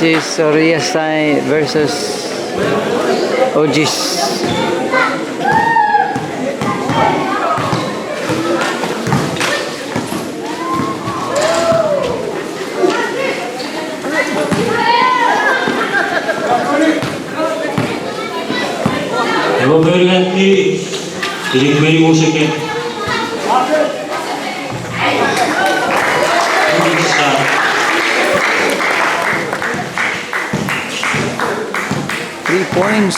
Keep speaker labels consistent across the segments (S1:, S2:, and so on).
S1: This is Re-iasai versus OGs.
S2: Novo ganti, beri musiknya. Bisa.
S1: 3 points.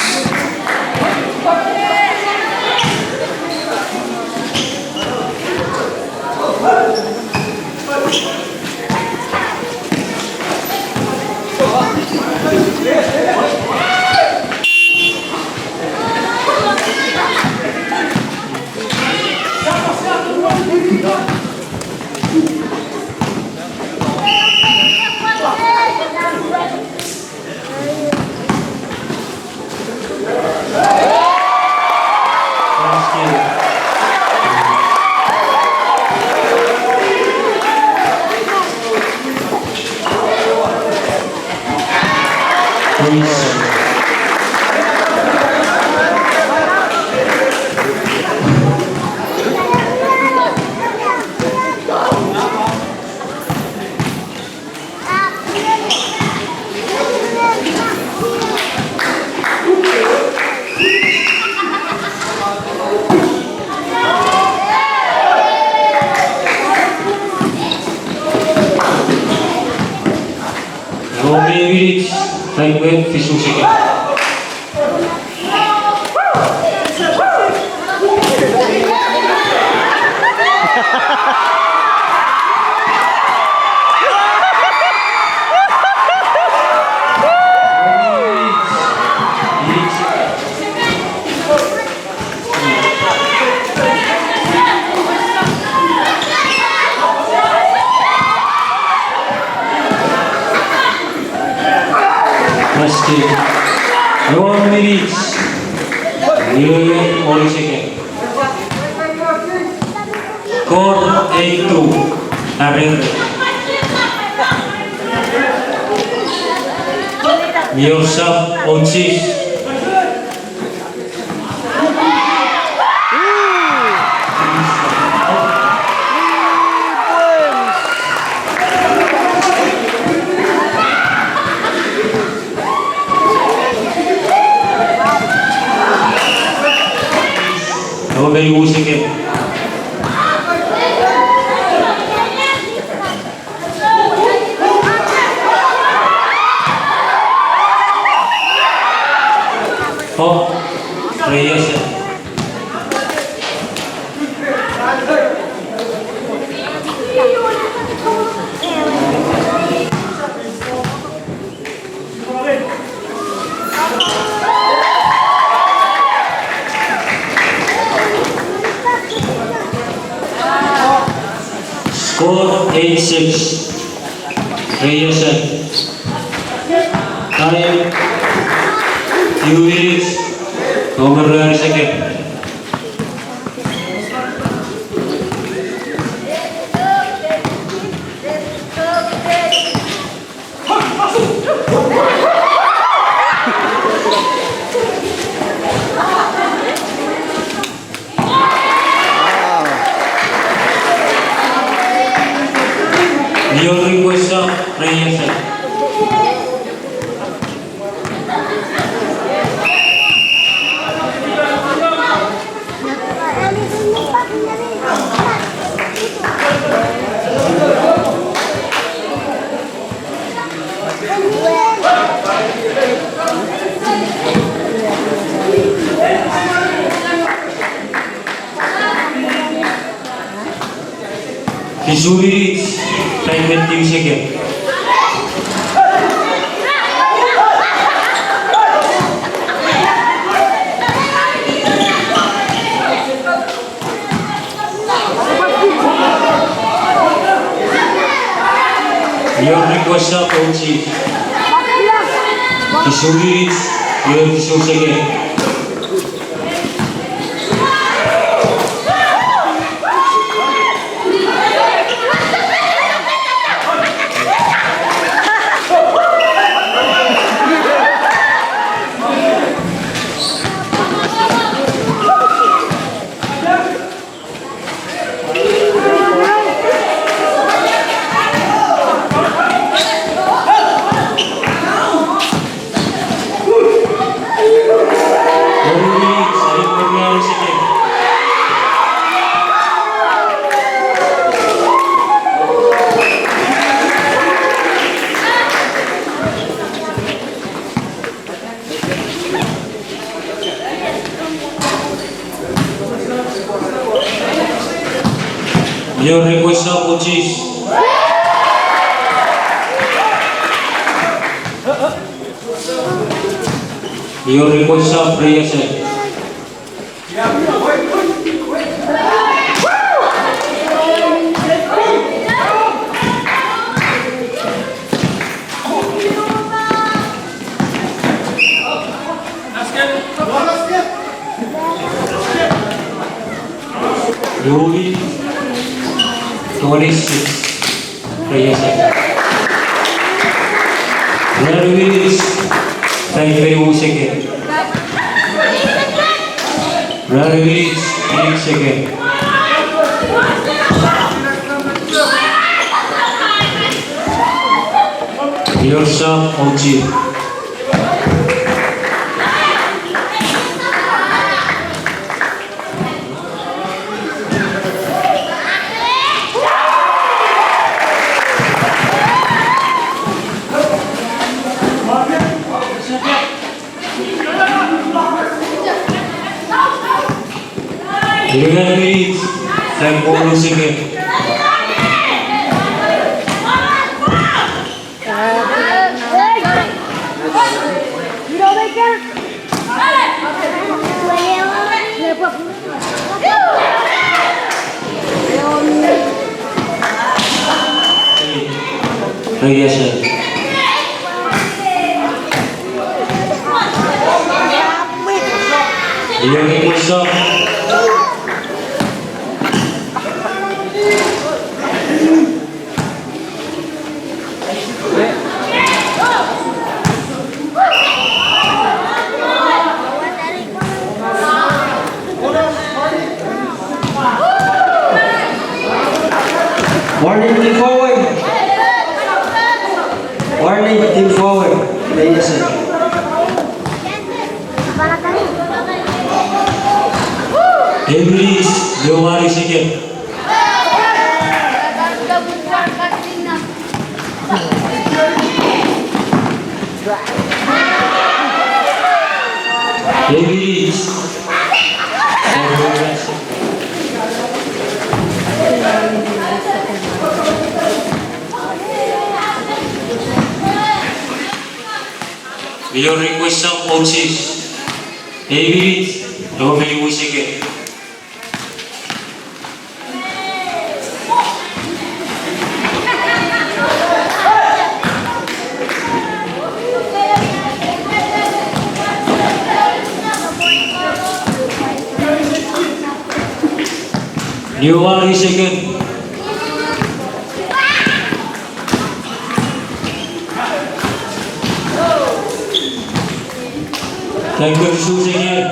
S2: Novo time went fish musiknya. Masih 4 menit. Ini only second. Score 8-2. Areng. Yourself on cheese. Very musiknya. Oh, Re-iasai. Score 8-6. Re-iasai. Time 2 minutes. Nomor 2 second. Your request of Re-iasai. Kisuri time and 2 seconds. Your request of coach. Kisuri your 2 seconds. Your request of coaches. Your request of Re-iasai. Yuri 26 Re-iasai. Release 5 seconds. Release 8 seconds. Yourself OG. Release 10 seconds. Re-iasai. Your request of
S3: Warning team forward. Warning team forward. Re-iasai.
S2: Release 20 seconds. Release 5 seconds. Your request of coaches. Release 20 seconds. You 1 second. Thank you, 2 seconds.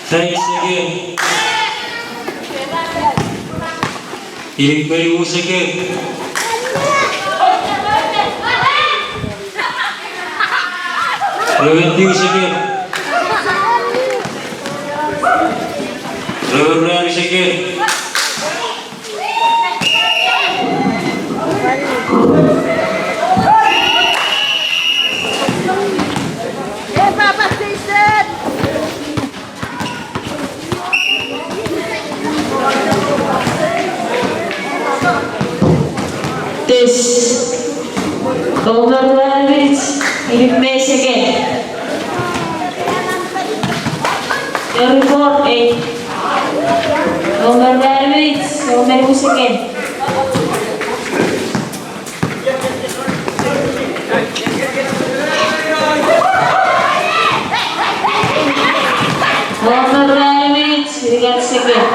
S2: Thanks again. 20 seconds. Revenue second. Revenue second.
S4: This overwhelming image again. The report 8. Overwhelming again. Overwhelming, we got second.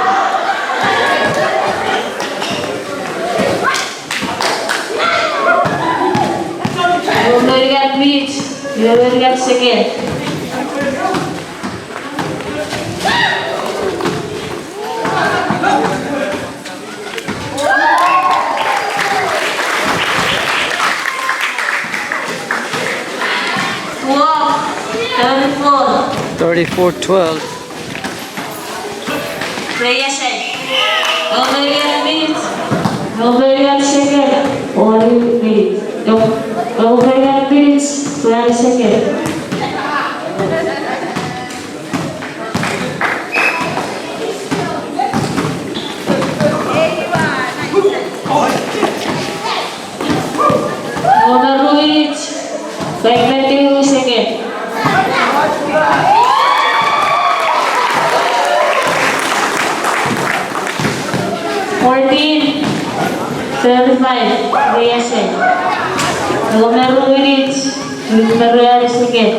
S4: You will get second. Wow,
S1: 34-12.
S4: Re-iasai. Nobody got minutes. Nobody got second. Only minutes. Nobody got minutes. 20 seconds. 35, Re-iasai. Numero minutes, numero second.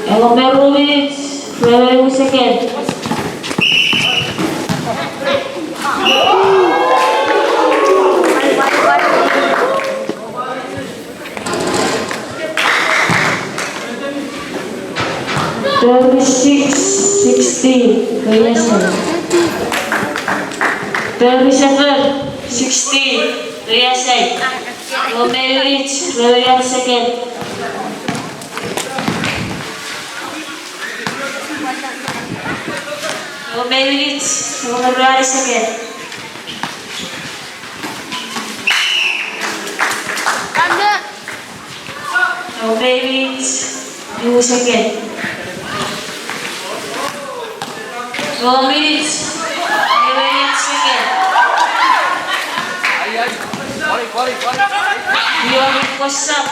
S4: Numero minutes, numero second. Thirty-six, 16, Re-iasai. 37, 16, Re-iasai. Numero minutes, numero second. Numero minutes, numero second. Numero minutes, numero second. 2 minutes, 11 seconds. Your request up.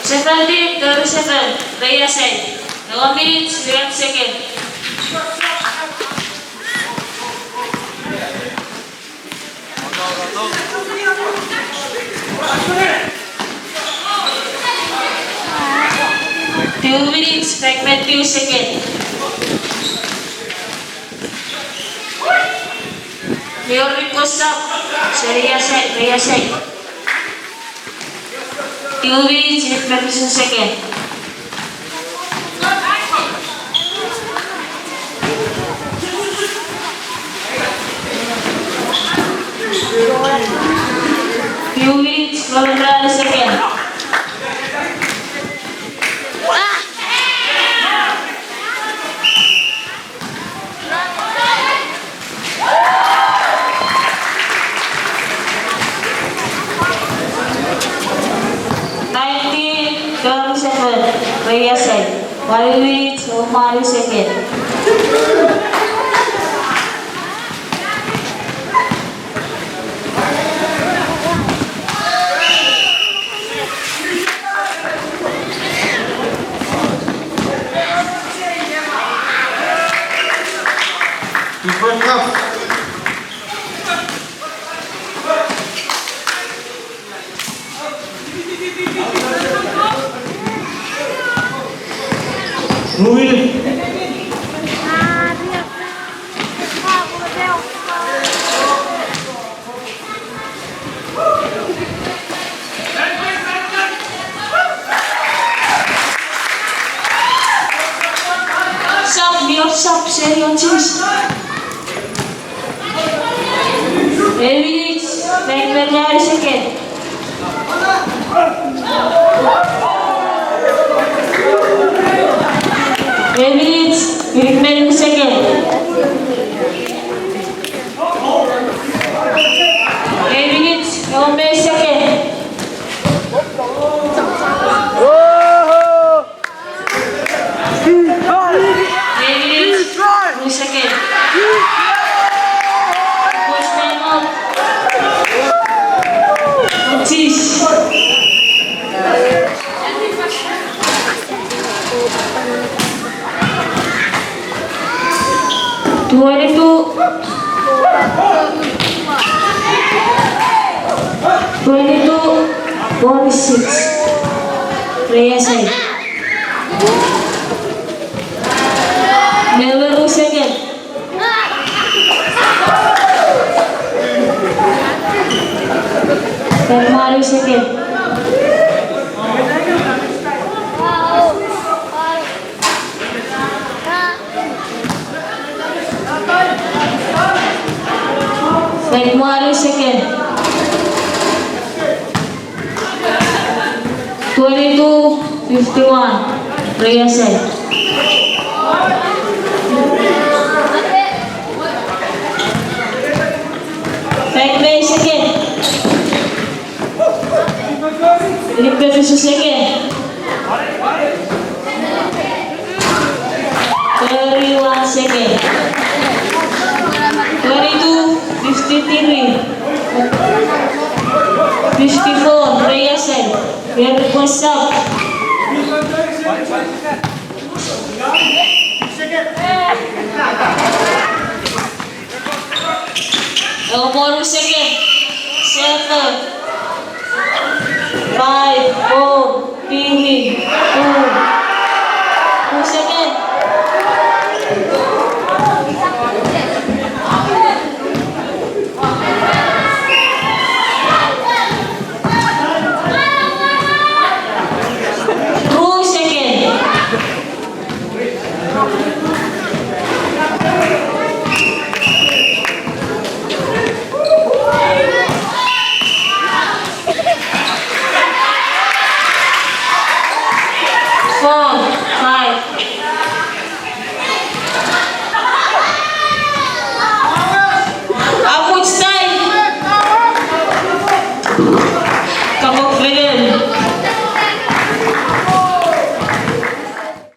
S4: Seventeen, 37, Re-iasai. 2 minutes, 11 seconds. Two minutes, fragment 2 seconds. Your request up. Re-iasai. 2 minutes, fragment 2 seconds. Few minutes, 12 seconds. Re-iasai. 5 minutes, 5 seconds.
S3: First half.
S2: Moving.
S4: Stop, serious cheese. 8 minutes, 9 seconds. Minutes, 10 seconds. 8 minutes, 11 seconds. 8 minutes, 2 seconds. Push time out. Cheese. 22, 46, Re-iasai. Never second. Ten second. Ten second. 22:51. Re-iasai. Second. 50 second. 31 second. 22. 53. 54. Re-iasai. Your request up. More second. 7. 5, 4, 3, 2. 2 second. Upwards time.